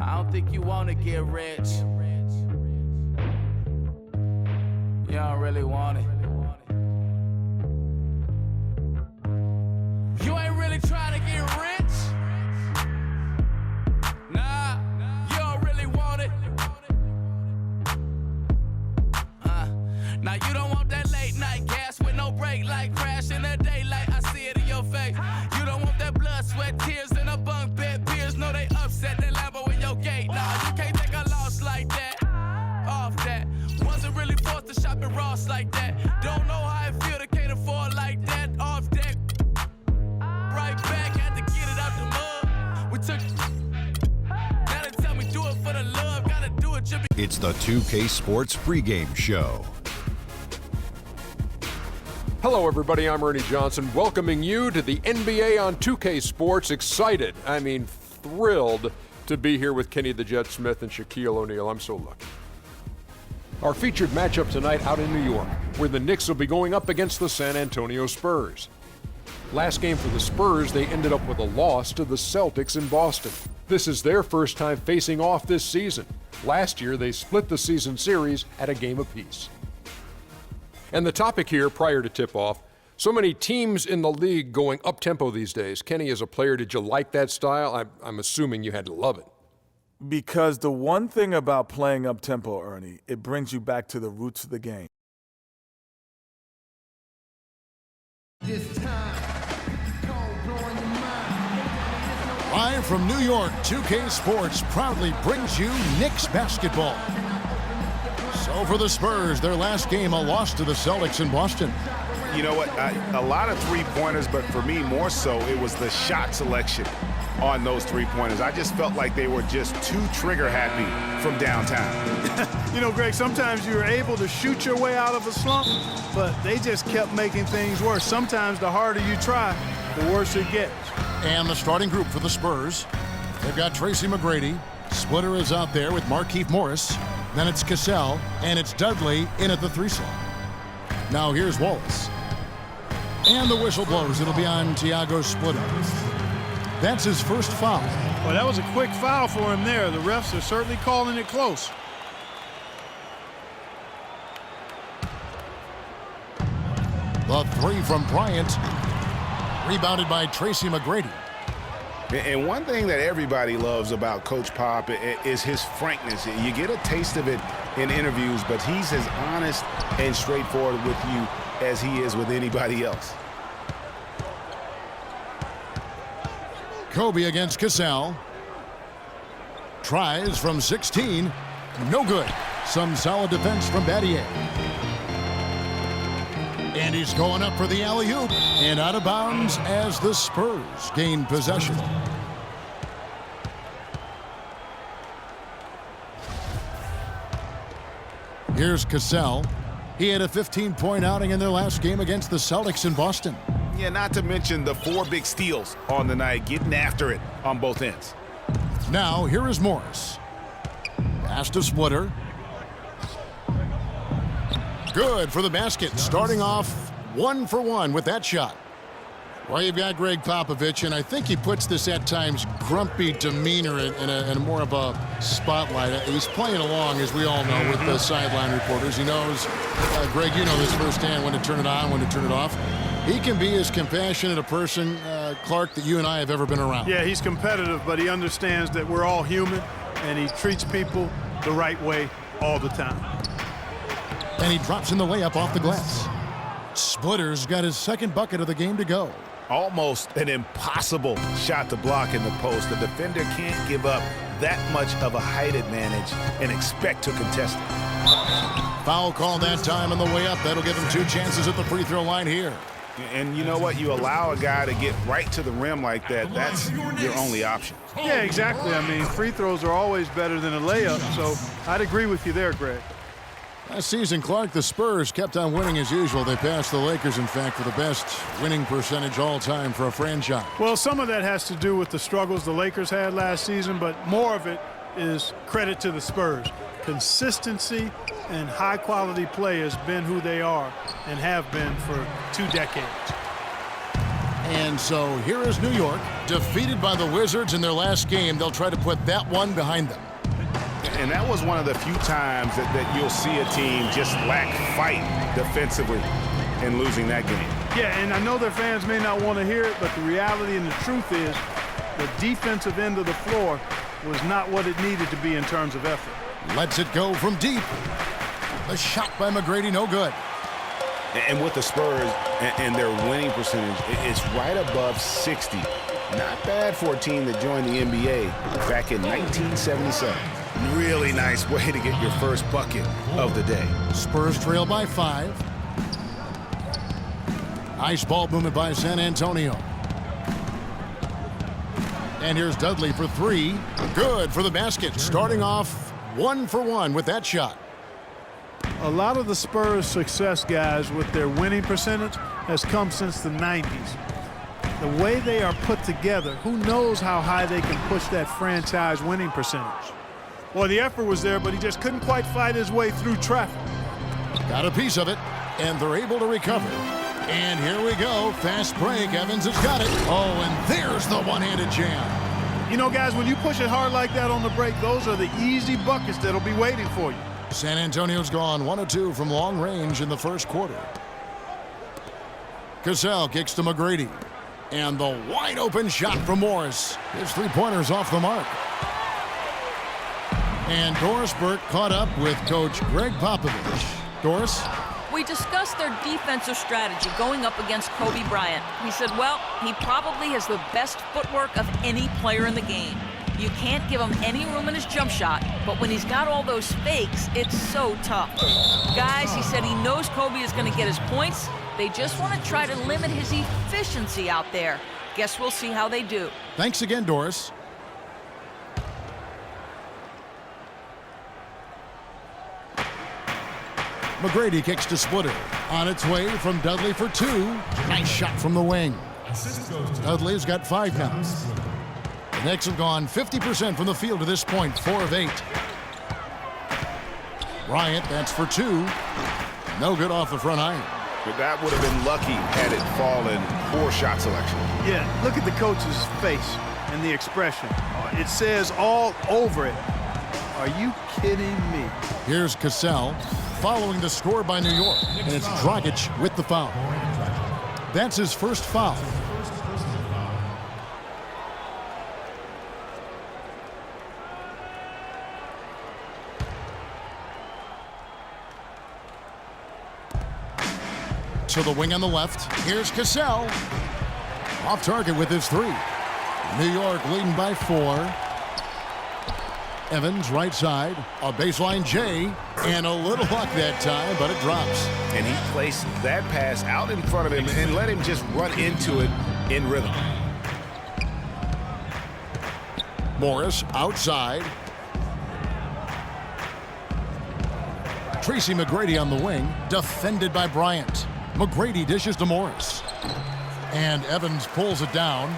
I don't think you wanna get rich. You don't really want it. You ain't really trying to get rich. Nah, you don't really want it. Now you don't want that late night gas with no break, like crash in the daylight. I see it in your face. You don't want that blood, sweat, tears in a bunk bed. Peers know they upset that Lambo in your gate. Nah, you can't take a loss like that. Off that. Wasn't really forced to shop at Ross like that. Don't know how it feel to can't afford like that. Off deck. Right back, had to get it out the mud. We took. Now they tell me do it for the love. Gotta do it, Jimmy. It's the 2K Sports pregame show. Hello, everybody. I'm Ernie Johnson, welcoming you to the NBA on 2K Sports. Excited, thrilled to be here with Kenny the Jet Smith and Shaquille O'Neal. I'm so lucky. Our featured matchup tonight out in New York, where the Knicks will be going up against the San Antonio Spurs. Last game for the Spurs, they ended up with a loss to the Celtics in Boston. This is their first time facing off this season. Last year, they split the season series at a game apiece. And the topic here, prior to tip-off, so many teams in the league going up-tempo these days. Kenny, as a player, did you like that style? I'm assuming you had to love it. Because the one thing about playing up-tempo, Ernie, it brings you back to the roots of the game. Live from New York, 2K Sports proudly brings you Knicks basketball. So for the Spurs, their last game, a loss to the Celtics in Boston. You know what? A lot of three-pointers, but for me, more so, it was the shot selection on those three-pointers. I just felt like they were just too trigger-happy from downtown. You know, Greg, sometimes you're able to shoot your way out of a slump, but they just kept making things worse. Sometimes the harder you try, the worse it gets. And the starting group for the Spurs, they've got Tracy McGrady. Splitter is out there with Markieff Morris. Then it's Cassell, and it's Dudley in at the 3 slot. Now here's Wallace. And the whistle blows. It'll be on Thiago Splitter. That's his first foul. Well, that was a quick foul for him there. The refs are certainly calling it close. The 3 from Bryant. Rebounded by Tracy McGrady. And one thing that everybody loves about Coach Pop is his frankness. You get a taste of it in interviews, but he's as honest and straightforward with you as he is with anybody else. Kobe against Cassell. Tries from 16. No good. Some solid defense from Battier. And he's going up for the alley-oop. And out of bounds as the Spurs gain possession. Here's Cassell. He had a 15-point outing in their last game against the Celtics in Boston. Yeah, not to mention the 4 big steals on the night, getting after it on both ends. Now, here is Morris. Pass to Splitter. Good for the basket, starting off 1 for 1 with that shot. Well, you've got Greg Popovich, and I think he puts this at times grumpy demeanor in a more of a spotlight. He's playing along, as we all know, with the sideline reporters. He knows, Greg, you know this firsthand, when to turn it on, when to turn it off. He can be as compassionate a person, Clark, that you and I have ever been around. Yeah, he's competitive, but he understands that we're all human, and he treats people the right way all the time. And he drops in the layup off the glass. Splitter's got his second bucket of the game to go. Almost an impossible shot to block in the post. The defender can't give up that much of a height advantage and expect to contest it. Foul call that time on the way up. That'll give him 2 chances at the free throw line here. And you know what? You allow a guy to get right to the rim like that, that's your only option. Yeah, exactly. I mean, free throws are always better than a layup, so I'd agree with you there, Greg. Last season, Clark, the Spurs kept on winning as usual. They passed the Lakers, in fact, for the best winning percentage all time for a franchise. Well, some of that has to do with the struggles the Lakers had last season, but more of it is credit to the Spurs. Consistency and high-quality play has been who they are and have been for 2 decades. And so here is New York, defeated by the Wizards in their last game. They'll try to put that one behind them. And that was one of the few times that you'll see a team just lack fight defensively in losing that game. Yeah, and I know their fans may not want to hear it, but the reality and the truth is the defensive end of the floor was not what it needed to be in terms of effort. Lets it go from deep. The shot by McGrady, no good. And with the Spurs and their winning percentage, it's right above 60. Not bad for a team that joined the NBA back in 1977. Really nice way to get your first bucket of the day. Spurs trail by 5. Nice ball movement by San Antonio. And here's Dudley for 3. Good for the basket. Starting off 1 for 1 with that shot. A lot of the Spurs' success, guys, with their winning percentage has come since the 90s. The way they are put together, who knows how high they can push that franchise winning percentage. Well, the effort was there, but he just couldn't quite fight his way through traffic. Got a piece of it, and they're able to recover. And here we go. Fast break. Evans has got it. Oh, and there's the one-handed jam. You know, guys, when you push it hard like that on the break, those are the easy buckets that'll be waiting for you. San Antonio's gone 1 of 2 from long range in the first quarter. Cassell kicks to McGrady. And the wide-open shot from Morris. His three-pointer's off the mark. And Doris Burke caught up with Coach Greg Popovich. Doris? We discussed their defensive strategy going up against Kobe Bryant. He said, well, he probably has the best footwork of any player in the game. You can't give him any room in his jump shot, but when he's got all those fakes, it's so tough. Guys, he said he knows Kobe is going to get his points. They just want to try to limit his efficiency out there. Guess we'll see how they do. Thanks again, Doris. McGrady kicks to Splitter. On its way from Dudley for 2. Nice shot from the wing. Dudley's got 5 now. The Knicks have gone 50% from the field to this point, 4 of 8. Bryant, that's for 2. No good off the front iron. But that would have been lucky had it fallen. Poor shot selection. Yeah, look at the coach's face and the expression. It says all over it. Are you kidding me? Here's Cassell following the score by New York. And it's Dragic with the foul. That's his first foul. To the wing on the left. Here's Cassell. Off target with his 3. New York leading by 4. Evans right side. A baseline J. And a little luck that time, but it drops. And he placed that pass out in front of him and let him just run into it in rhythm. Morris outside. Tracy McGrady on the wing. Defended by Bryant. McGrady dishes to Morris. And Evans pulls it down.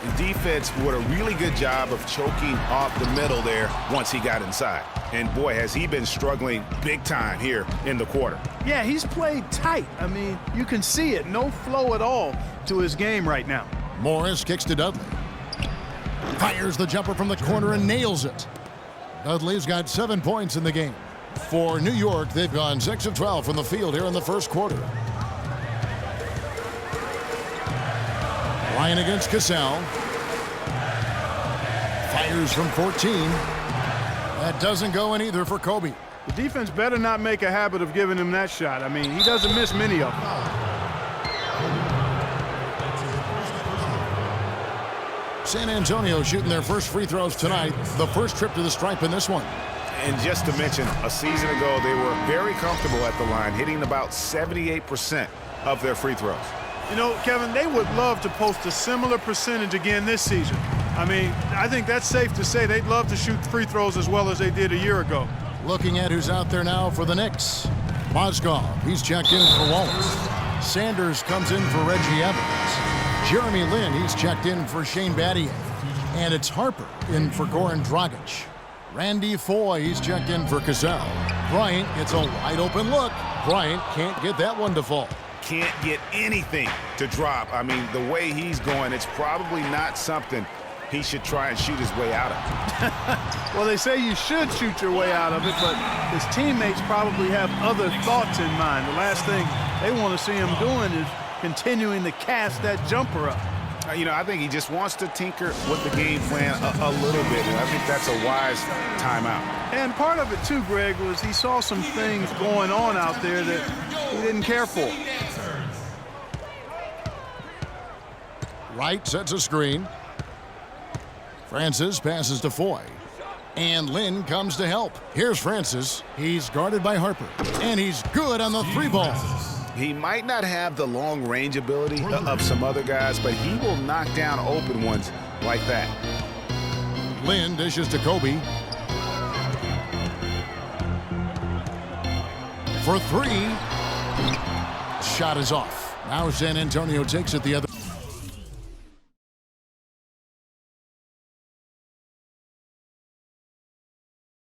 The defense did a really good job of choking off the middle there once he got inside. And boy, has he been struggling big time here in the quarter. Yeah, he's played tight. I mean, you can see it. No flow at all to his game right now. Morris kicks to Dudley. Fires the jumper from the corner and nails it. Dudley's got 7 points in the game. For New York, they've gone 6 of 12 from the field here in the first quarter. Ryan against Cassell. Fires from 14. That doesn't go in either for Kobe. The defense better not make a habit of giving him that shot. I mean, he doesn't miss many of them. San Antonio shooting their first free throws tonight. The first trip to the stripe in this one. And just to mention, a season ago, they were very comfortable at the line, hitting about 78% of their free throws. You know, Kevin, they would love to post a similar percentage again this season. I mean, I think that's safe to say they'd love to shoot free throws as well as they did a year ago. Looking at who's out there now for the Knicks. Mozgov, he's checked in for Wallace. Sanders comes in for Reggie Evans. Jeremy Lin, he's checked in for Shane Battier. And it's Harper in for Goran Dragic. Randy Foye, he's checked in for Cassell. Bryant gets a wide open look. Bryant can't get that one to fall. can't get anything to drop. I mean, the way he's going, it's probably not something he should try and shoot his way out of. Well, they say you should shoot your way out of it, but his teammates probably have other thoughts in mind. The last thing they want to see him doing is continuing to cast that jumper up. You know, I think he just wants to tinker with the game plan a little bit, and I think that's a wise timeout. And part of it, too, Greg, was he saw some things going on out there that he didn't care for. Wright sets a screen. Francis passes to Foy. And Lynn comes to help. Here's Francis. He's guarded by Harper. And he's good on the 3-ball. He might not have the long-range ability of some other guys, but he will knock down open ones like that. Lynn dishes to Kobe. For 3. Shot is off. Now San Antonio takes it the other